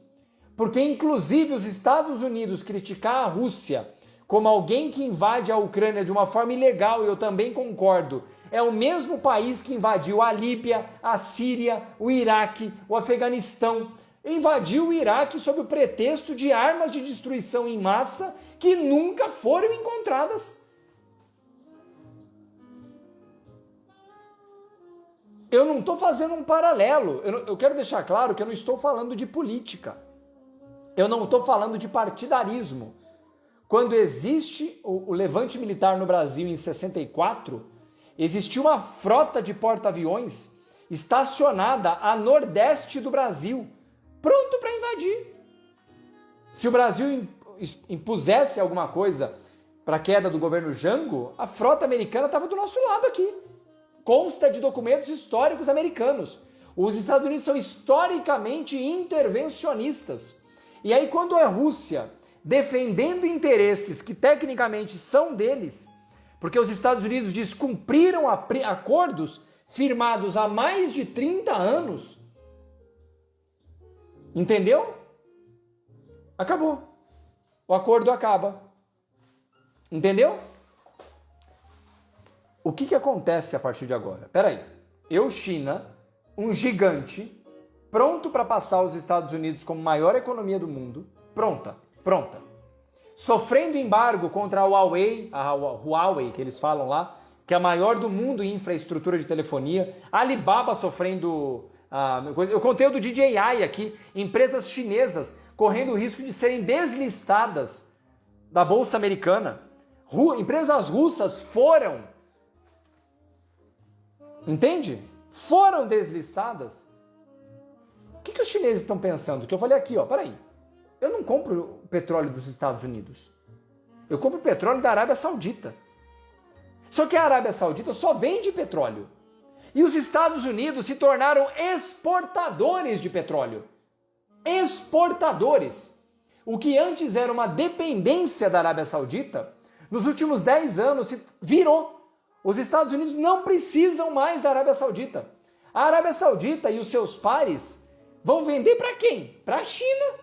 porque inclusive os Estados Unidos criticar a Rússia como alguém que invade a Ucrânia de uma forma ilegal, e eu também concordo, é o mesmo país que invadiu a Líbia, a Síria, o Iraque, o Afeganistão. Invadiu o Iraque sob o pretexto de armas de destruição em massa que nunca foram encontradas. Eu não estou fazendo um paralelo. Eu quero deixar claro que eu não estou falando de política. Eu não estou falando de partidarismo. Quando existe o levante militar no Brasil em 64, existiu uma frota de porta-aviões estacionada a nordeste do Brasil, pronto para invadir. Se o Brasil impusesse alguma coisa para a queda do governo Jango, a frota americana estava do nosso lado aqui. Consta de documentos históricos americanos. Os Estados Unidos são historicamente intervencionistas. E aí, quando é Rússia defendendo interesses que tecnicamente são deles, porque os Estados Unidos descumpriram acordos firmados há mais de 30 anos, entendeu? Acabou. O acordo acaba. Entendeu? O que acontece a partir de agora? Peraí, China, um gigante, pronto para passar os Estados Unidos como maior economia do mundo, pronta. Sofrendo embargo contra a Huawei, que eles falam lá, que é a maior do mundo em infraestrutura de telefonia, a Alibaba sofrendo... eu contei o do DJI aqui, empresas chinesas correndo o risco de serem deslistadas da Bolsa Americana. Empresas russas foram... Entende? Foram deslistadas. O que os chineses estão pensando? Que eu falei aqui, peraí. Eu não compro petróleo dos Estados Unidos. Eu compro petróleo da Arábia Saudita. Só que a Arábia Saudita só vende petróleo. E os Estados Unidos se tornaram exportadores de petróleo. Exportadores. O que antes era uma dependência da Arábia Saudita, nos últimos 10 anos se virou. Os Estados Unidos não precisam mais da Arábia Saudita. A Arábia Saudita e os seus pares vão vender para quem? Para a China.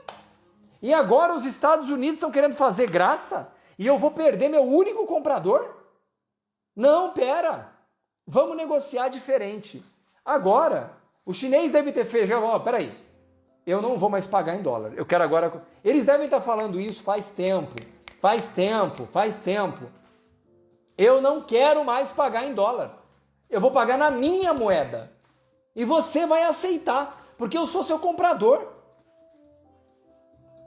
E agora os Estados Unidos estão querendo fazer graça e eu vou perder meu único comprador? Não, pera. Vamos negociar diferente. Agora, o chinês deve ter feito, peraí, eu não vou mais pagar em dólar. Eu quero agora... Eles devem estar falando isso faz tempo. Eu não quero mais pagar em dólar. Eu vou pagar na minha moeda. E você vai aceitar, porque eu sou seu comprador.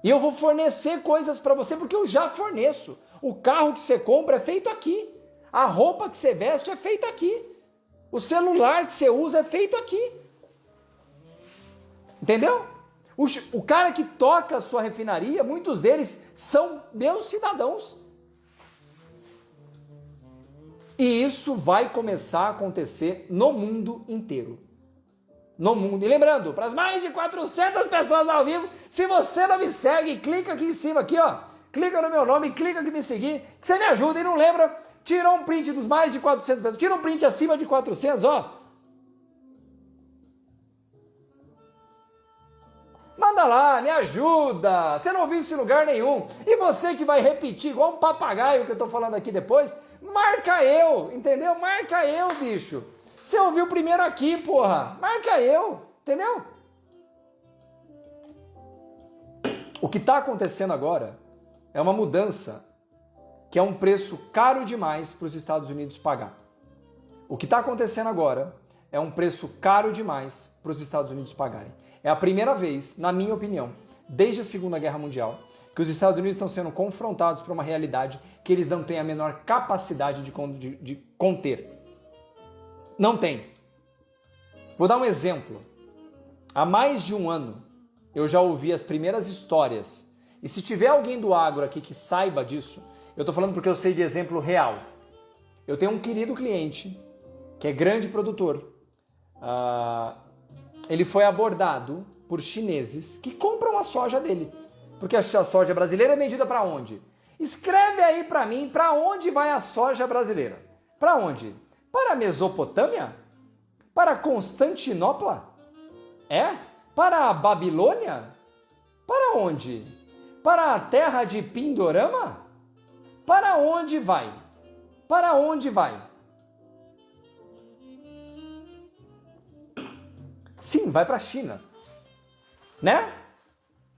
E eu vou fornecer coisas para você, porque eu já forneço. O carro que você compra é feito aqui. A roupa que você veste é feita aqui. O celular que você usa é feito aqui. Entendeu? O cara que toca a sua refinaria, muitos deles são meus cidadãos. E isso vai começar a acontecer no mundo inteiro. No mundo. E lembrando, para as mais de 400 pessoas ao vivo, se você não me segue, clica aqui em cima, aqui, clica no meu nome, clica aqui em me seguir, que você me ajuda. E não lembra, tira um print dos mais de 400 pessoas, tira um print acima de 400, Manda lá, me ajuda. Você não ouviu isso em lugar nenhum. E você que vai repetir igual um papagaio que eu tô falando aqui depois, marca eu, entendeu? Marca eu, bicho. Você ouviu primeiro aqui, porra. Marca eu, entendeu? O que está acontecendo agora é uma mudança que é um preço caro demais para os Estados Unidos pagar. O que está acontecendo agora é um preço caro demais para os Estados Unidos pagarem. É a primeira vez, na minha opinião, desde a Segunda Guerra Mundial, que os Estados Unidos estão sendo confrontados por uma realidade que eles não têm a menor capacidade de conter. Não tem. Vou dar um exemplo. Há mais de um ano, eu já ouvi as primeiras histórias E se tiver alguém do agro aqui que saiba disso, eu estou falando porque eu sei de exemplo real. Eu tenho um querido cliente que é grande produtor. Ele foi abordado por chineses que compram a soja dele. Porque a soja brasileira é vendida para onde? Escreve aí para mim para onde vai a soja brasileira. Para onde? Para a Mesopotâmia? Para Constantinopla? É? Para a Babilônia? Para onde? Para a terra de Pindorama? Para onde vai? Para onde vai? Sim, vai para a China. Né?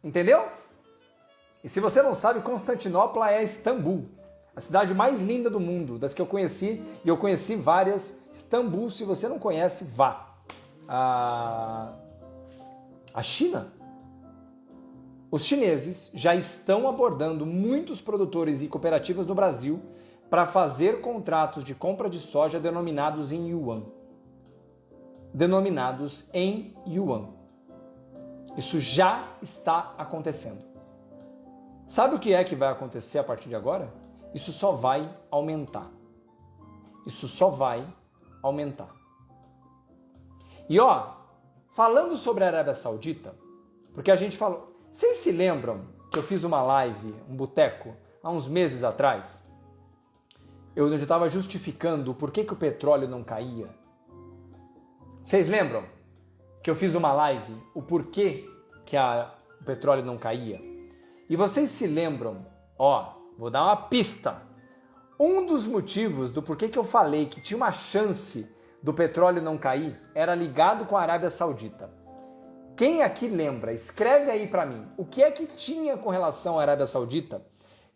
Entendeu? E se você não sabe, Constantinopla é Istambul, a cidade mais linda do mundo, das que eu conheci, e eu conheci várias. Istambul, se você não conhece, vá. A China, os chineses já estão abordando muitos produtores e cooperativas no Brasil para fazer contratos de compra de soja denominados em yuan. Denominados em yuan. Isso já está acontecendo. Sabe o que é que vai acontecer a partir de agora? Isso só vai aumentar. Isso só vai aumentar. E ó, falando sobre a Arábia Saudita, porque a gente falou... Vocês se lembram que eu fiz uma live, um boteco, há uns meses atrás? Eu estava justificando o porquê que o petróleo não caía. Vocês lembram que eu fiz uma live, o porquê que o petróleo não caía? E vocês se lembram, ó, vou dar uma pista. Um dos motivos do porquê que eu falei que tinha uma chance do petróleo não cair era ligado com a Arábia Saudita. Quem aqui lembra, escreve aí para mim, o que é que tinha com relação à Arábia Saudita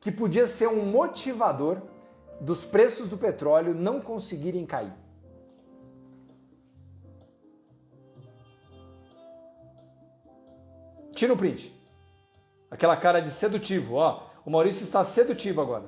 que podia ser um motivador dos preços do petróleo não conseguirem cair? Tira o print. Aquela cara de sedutivo, ó. O Maurício está sedutivo agora.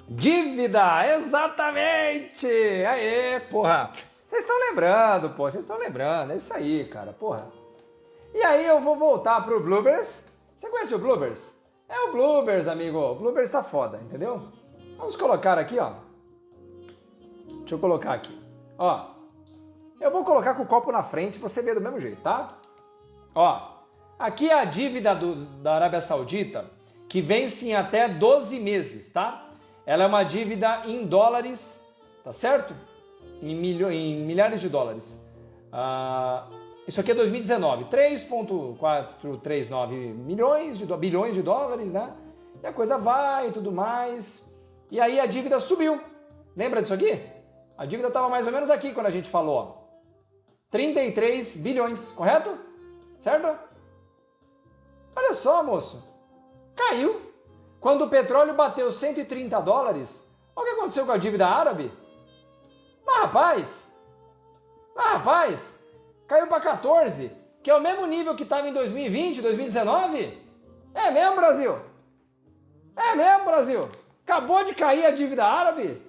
Dívida, exatamente! Aê, porra! Vocês estão lembrando, pô, vocês estão lembrando, é isso aí, cara, porra. E aí eu vou voltar pro Bluebers. Você conhece o Bluebers? É o Bluebers, amigo. O Bluebers tá foda, entendeu? Vamos colocar aqui, ó. Deixa eu colocar aqui. Ó, eu vou colocar com o copo na frente, você vê do mesmo jeito, tá? Ó, aqui é a dívida da Arábia Saudita, que vence em até 12 meses, tá? Ela é uma dívida em dólares, tá certo? Em milhares de dólares. Isso aqui é 2019, 3,439 bilhões de dólares, né? E a coisa vai e tudo mais. E aí a dívida subiu. Lembra disso aqui? A dívida estava mais ou menos aqui quando a gente falou, ó. 33 bilhões, correto? Certo? Olha só, moço. Caiu. Quando o petróleo bateu 130 dólares, olha o que aconteceu com a dívida árabe. Mas rapaz, caiu para 14, que é o mesmo nível que estava em 2020, 2019. É mesmo, Brasil? É mesmo, Brasil? Acabou de cair a dívida árabe?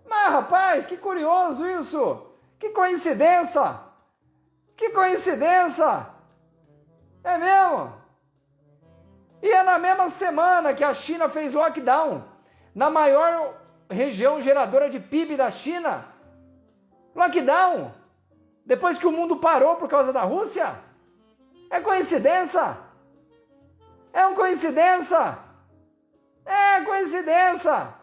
Mas, rapaz, que curioso isso! Que coincidência! Que coincidência! É mesmo? E é na mesma semana que a China fez lockdown, na maior região geradora de PIB da China. Lockdown! Depois que o mundo parou por causa da Rússia? É coincidência? É uma coincidência? É coincidência!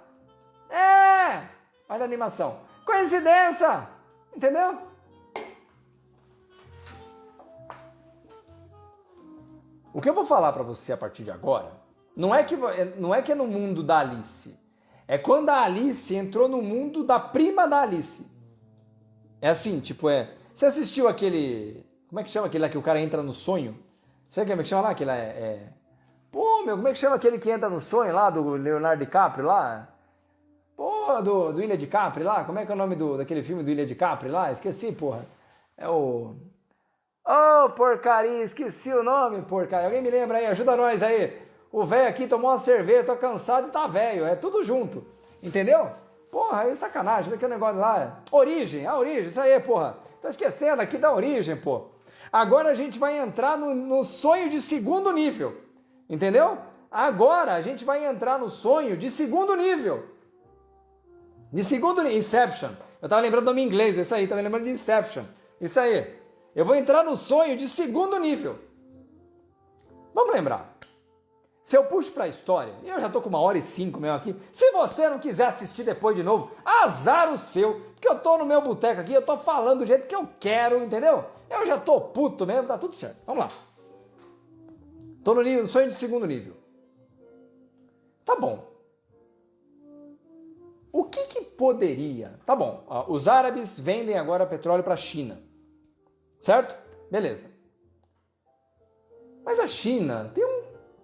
É! Olha a animação. Coincidência! Entendeu? O que eu vou falar para você a partir de agora não é que é no mundo da Alice. É quando a Alice entrou no mundo da prima da Alice. É assim, tipo, Você assistiu aquele... Como é que chama aquele lá que o cara entra no sonho? Sabe como é que chama lá? Aquele Pô, meu, como é que chama aquele que entra no sonho lá, do Leonardo DiCaprio lá? Pô, do Ilha DiCaprio lá? Como é que é o nome daquele filme do Ilha DiCaprio lá? Esqueci, porra. É o... Oh, porcaria, esqueci o nome, porcaria. Alguém me lembra aí? Ajuda nós aí. O velho aqui tomou uma cerveja, tô cansado e tá velho. É tudo junto, entendeu? Porra, aí sacanagem. Como é que é o negócio lá? Origem, isso aí, porra. Tô esquecendo aqui da origem, pô. Agora a gente vai entrar no sonho de segundo nível. Entendeu? Agora a gente vai entrar no sonho de segundo nível. De segundo nível. Inception. Eu tava lembrando do nome em inglês, isso aí. Tava lembrando de Inception. Isso aí. Eu vou entrar no sonho de segundo nível. Vamos lembrar. Se eu puxo para a história, e eu já tô com 1h05 mesmo aqui, se você não quiser assistir depois de novo, azar o seu, porque eu tô no meu boteco aqui, eu tô falando do jeito que eu quero, entendeu? Eu já tô puto mesmo, tá tudo certo. Vamos lá. Tô no sonho de segundo nível. Tá bom. O que poderia... Tá bom, os árabes vendem agora petróleo para a China, certo? Beleza. Mas a China tem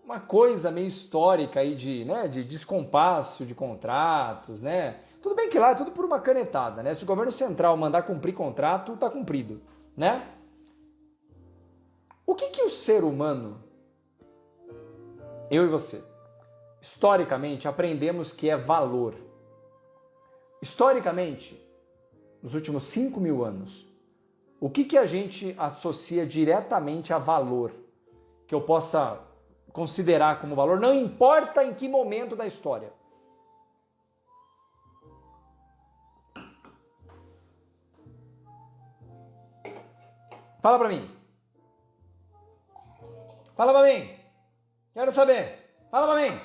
uma coisa meio histórica aí de descompasso de contratos, né? Tudo bem que lá é tudo por uma canetada, né? Se o governo central mandar cumprir contrato, tá cumprido, né? O que o ser humano, eu e você, historicamente aprendemos que é valor? Historicamente, nos últimos 5.000 anos, o que a gente associa diretamente a valor? Que eu possa considerar como valor, não importa em que momento da história. Fala pra mim. Fala pra mim. Quero saber. Fala pra mim.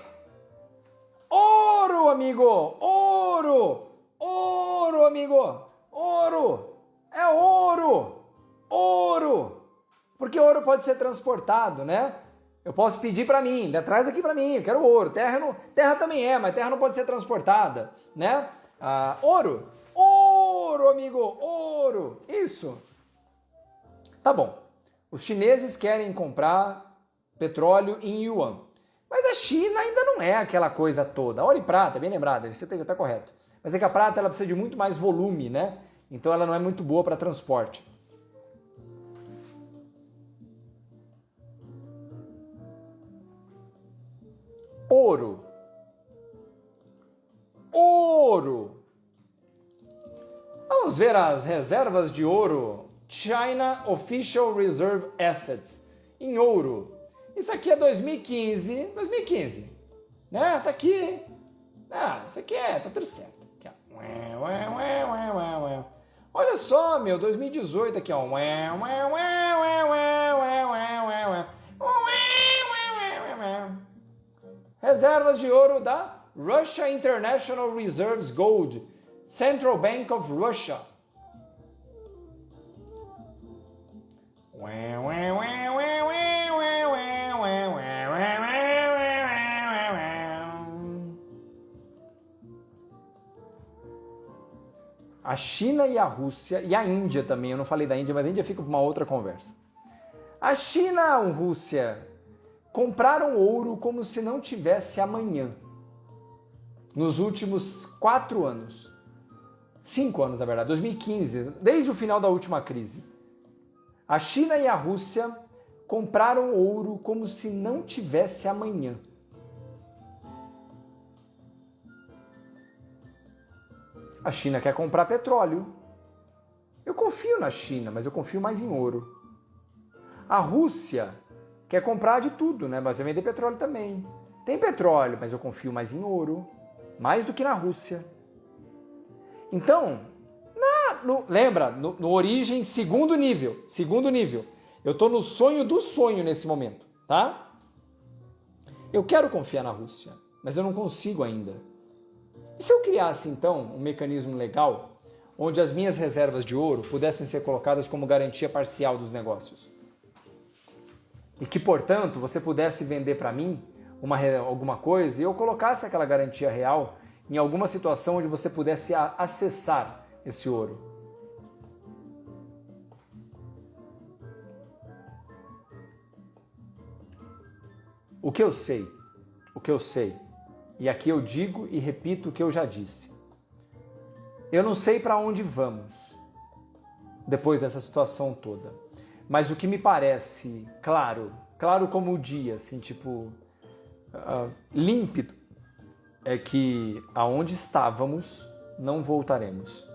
Ouro, amigo. Ouro. Ouro, amigo. Ouro. É ouro. Ouro. Porque ouro pode ser transportado, né? Eu posso pedir para mim, traz aqui para mim, eu quero ouro. Terra também mas terra não pode ser transportada, né? Ouro. Ouro, amigo. Ouro. Isso. Tá bom. Os chineses querem comprar petróleo em yuan. Mas a China ainda não é aquela coisa toda. Ouro e prata, bem lembrado, você está correto. Mas é que a prata ela precisa de muito mais volume, né? Então ela não é muito boa para transporte. Ouro. Ouro. Vamos ver as reservas de ouro. China Official Reserve Assets. Em ouro. Isso aqui é 2015. 2015. Né? Tá aqui. Isso aqui tá tudo certo. Aqui, ó. Olha só, meu. 2018 aqui, ó. Reservas de ouro da Russia International Reserves Gold, Central Bank of Russia. A China e a Rússia, e a Índia também, eu não falei da Índia, mas a Índia fica para uma outra conversa. A China e a Rússia compraram ouro como se não tivesse amanhã. Nos últimos 4 anos. 5 anos, na verdade. 2015, desde o final da última crise. A China e a Rússia compraram ouro como se não tivesse amanhã. A China quer comprar petróleo. Eu confio na China, mas eu confio mais em ouro. A Rússia quer comprar de tudo, né? Mas vai vender petróleo também. Tem petróleo, mas eu confio mais em ouro. Mais do que na Rússia. Então, lembra, no origem, segundo nível. Segundo nível. Eu estou no sonho do sonho nesse momento, tá? Eu quero confiar na Rússia, mas eu não consigo ainda. E se eu criasse, então, um mecanismo legal onde as minhas reservas de ouro pudessem ser colocadas como garantia parcial dos negócios? E que, portanto, você pudesse vender para mim alguma coisa e eu colocasse aquela garantia real em alguma situação onde você pudesse acessar esse ouro. O que eu sei, e aqui eu digo e repito o que eu já disse. Eu não sei para onde vamos depois dessa situação toda, mas o que me parece claro como o dia, assim, tipo, límpido, é que aonde estávamos não voltaremos.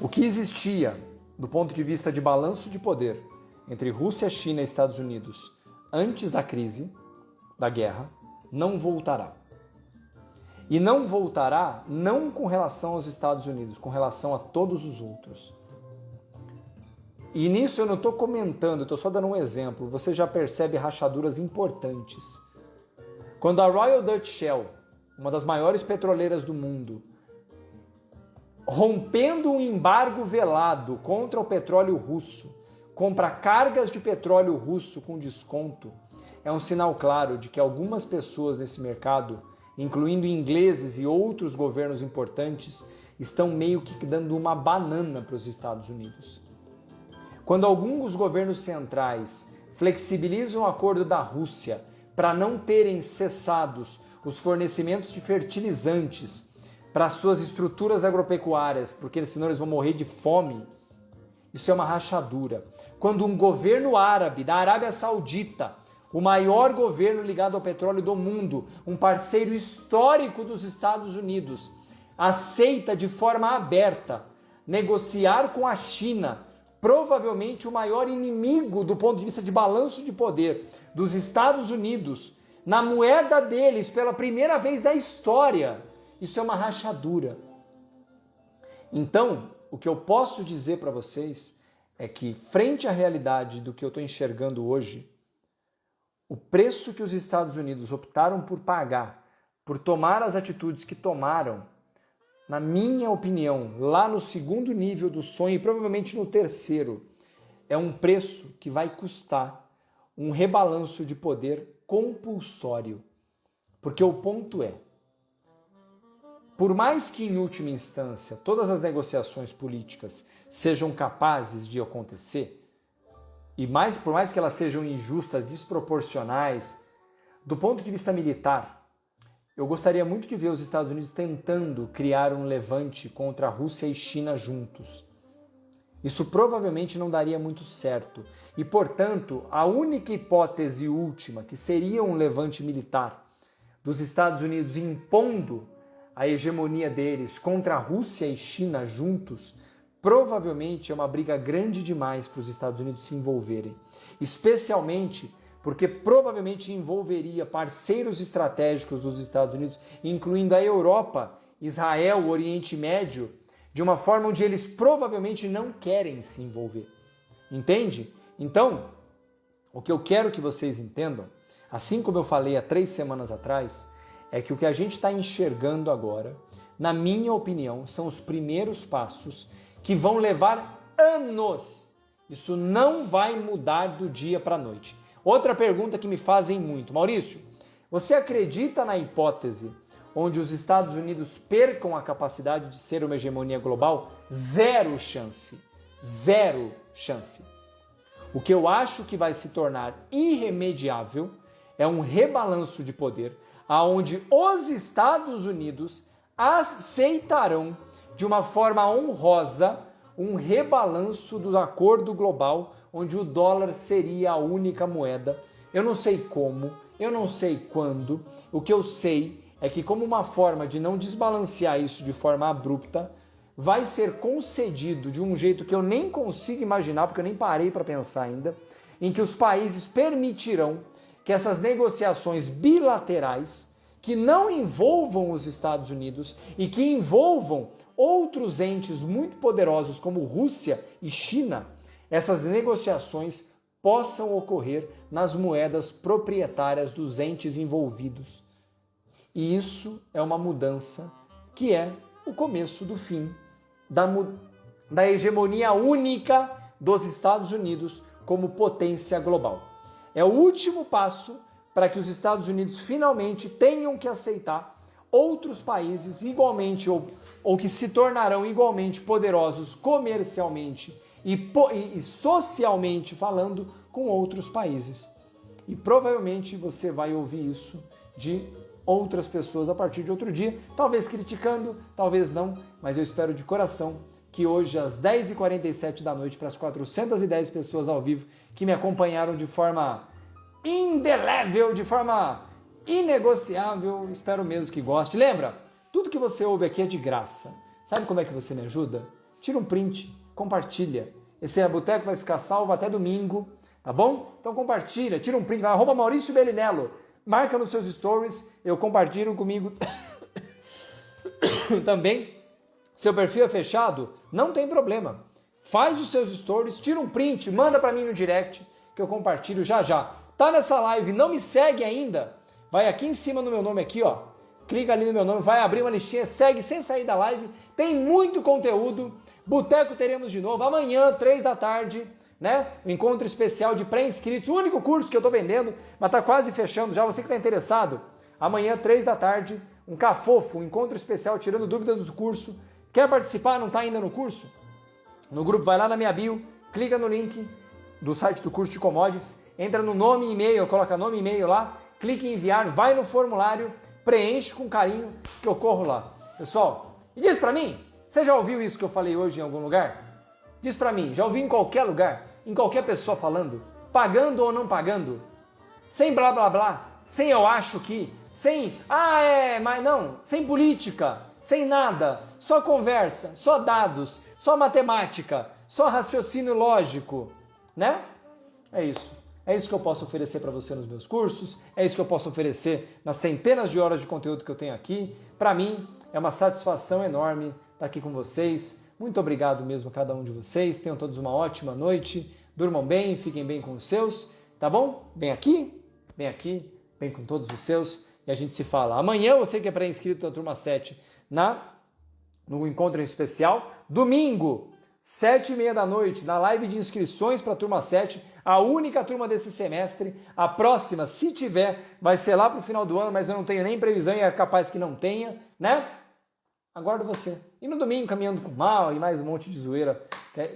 O que existia do ponto de vista de balanço de poder entre Rússia, China e Estados Unidos antes da crise, da guerra, não voltará. E não voltará não com relação aos Estados Unidos, com relação a todos os outros. E nisso eu não estou comentando, eu estou só dando um exemplo. Você já percebe rachaduras importantes. Quando a Royal Dutch Shell, uma das maiores petroleiras do mundo, rompendo um embargo velado contra o petróleo russo, compra cargas de petróleo russo com desconto, é um sinal claro de que algumas pessoas nesse mercado, incluindo ingleses e outros governos importantes, estão meio que dando uma banana para os Estados Unidos. Quando alguns governos centrais flexibilizam o acordo da Rússia para não terem cessados os fornecimentos de fertilizantes para suas estruturas agropecuárias, porque senão eles vão morrer de fome, isso é uma rachadura. Quando um governo árabe, da Arábia Saudita, o maior governo ligado ao petróleo do mundo, um parceiro histórico dos Estados Unidos, aceita de forma aberta negociar com a China, provavelmente o maior inimigo do ponto de vista de balanço de poder dos Estados Unidos, na moeda deles pela primeira vez da história, isso é uma rachadura. Então, o que eu posso dizer para vocês é que, frente à realidade do que eu estou enxergando hoje, o preço que os Estados Unidos optaram por pagar, por tomar as atitudes que tomaram, na minha opinião, lá no segundo nível do sonho e provavelmente no terceiro, é um preço que vai custar um rebalanço de poder compulsório. Porque o ponto é, por mais que em última instância todas as negociações políticas sejam capazes de acontecer, e por mais que elas sejam injustas, desproporcionais, do ponto de vista militar, eu gostaria muito de ver os Estados Unidos tentando criar um levante contra a Rússia e China juntos. Isso provavelmente não daria muito certo. E, portanto, a única hipótese última, que seria um levante militar dos Estados Unidos impondo a hegemonia deles contra a Rússia e China juntos, provavelmente é uma briga grande demais para os Estados Unidos se envolverem. Especialmente porque provavelmente envolveria parceiros estratégicos dos Estados Unidos, incluindo a Europa, Israel, o Oriente Médio, de uma forma onde eles provavelmente não querem se envolver. Entende? Então, o que eu quero que vocês entendam, assim como eu falei há 3 semanas atrás, é que o que a gente está enxergando agora, na minha opinião, são os primeiros passos que vão levar anos. Isso não vai mudar do dia para a noite. Outra pergunta que me fazem muito. Maurício, você acredita na hipótese onde os Estados Unidos percam a capacidade de ser uma hegemonia global? Zero chance. Zero chance. O que eu acho que vai se tornar irremediável é um rebalanço de poder aonde os Estados Unidos aceitarão de uma forma honrosa um rebalanço do acordo global onde o dólar seria a única moeda. Eu não sei como, eu não sei quando. O que eu sei é que, como uma forma de não desbalancear isso de forma abrupta, vai ser concedido de um jeito que eu nem consigo imaginar, porque eu nem parei para pensar ainda, em que os países permitirão que essas negociações bilaterais, que não envolvam os Estados Unidos e que envolvam outros entes muito poderosos como Rússia e China, essas negociações possam ocorrer nas moedas proprietárias dos entes envolvidos. E isso é uma mudança que é o começo do fim da hegemonia única dos Estados Unidos como potência global. É o último passo para que os Estados Unidos finalmente tenham que aceitar outros países igualmente ou que se tornarão igualmente poderosos comercialmente e socialmente falando com outros países. E provavelmente você vai ouvir isso de outras pessoas a partir de outro dia, talvez criticando, talvez não, mas eu espero de coração que hoje às 10h47 da noite, para as 410 pessoas ao vivo que me acompanharam de forma indelével, de forma inegociável, espero mesmo que goste. Lembra, tudo que você ouve aqui é de graça. Sabe como é que você me ajuda? tira um print, compartilha. Esse boteco vai ficar salvo até domingo, tá bom? Então compartilha, tira um print, vai @Maurício Bellinello, marca nos seus stories, eu compartilho comigo também. Seu perfil é fechado? Não tem problema. Faz os seus stories, tira um print, manda para mim no direct que eu compartilho já já. Tá nessa live, não me segue ainda? Vai aqui em cima no meu nome aqui, ó. Clica ali no meu nome, vai abrir uma listinha, segue sem sair da live. Tem muito conteúdo. Boteco teremos de novo amanhã, 3 da tarde, né? Um encontro especial de pré-inscritos, o único curso que eu tô vendendo, mas tá quase fechando já. Você que tá interessado, amanhã, 3 da tarde, um cafofo, um encontro especial tirando dúvidas do curso. Quer participar? Não tá ainda no curso? No grupo, vai lá na minha bio, clica no link do site do curso de commodities, entra no nome e e-mail, coloca nome e e-mail lá, clica em enviar, vai no formulário, preenche com carinho que eu corro lá. Pessoal, e diz pra mim, você já ouviu isso que eu falei hoje em algum lugar? Diz pra mim, já ouviu em qualquer lugar, em qualquer pessoa falando, pagando ou não pagando, sem blá blá blá, sem eu acho que, sem, mas não, sem política, sem nada, só conversa, só dados, só matemática, só raciocínio lógico, né? É isso. É isso que eu posso oferecer para você nos meus cursos, é isso que eu posso oferecer nas centenas de horas de conteúdo que eu tenho aqui. Para mim, é uma satisfação enorme estar aqui com vocês. Muito obrigado mesmo a cada um de vocês. Tenham todos uma ótima noite. Durmam bem, fiquem bem com os seus, tá bom? Vem aqui, vem com todos os seus e a gente se fala. Amanhã, você que é pré-inscrito da Turma 7 no encontro especial. Domingo, 7h30 da noite, na live de inscrições para a Turma 7, a única turma desse semestre. A próxima, se tiver, vai ser lá para o final do ano, mas eu não tenho nem previsão e é capaz que não tenha, né? Aguardo você. E no domingo, caminhando com mal e mais um monte de zoeira.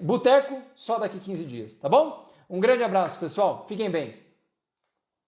Boteco, só daqui 15 dias, tá bom? Um grande abraço, pessoal. Fiquem bem.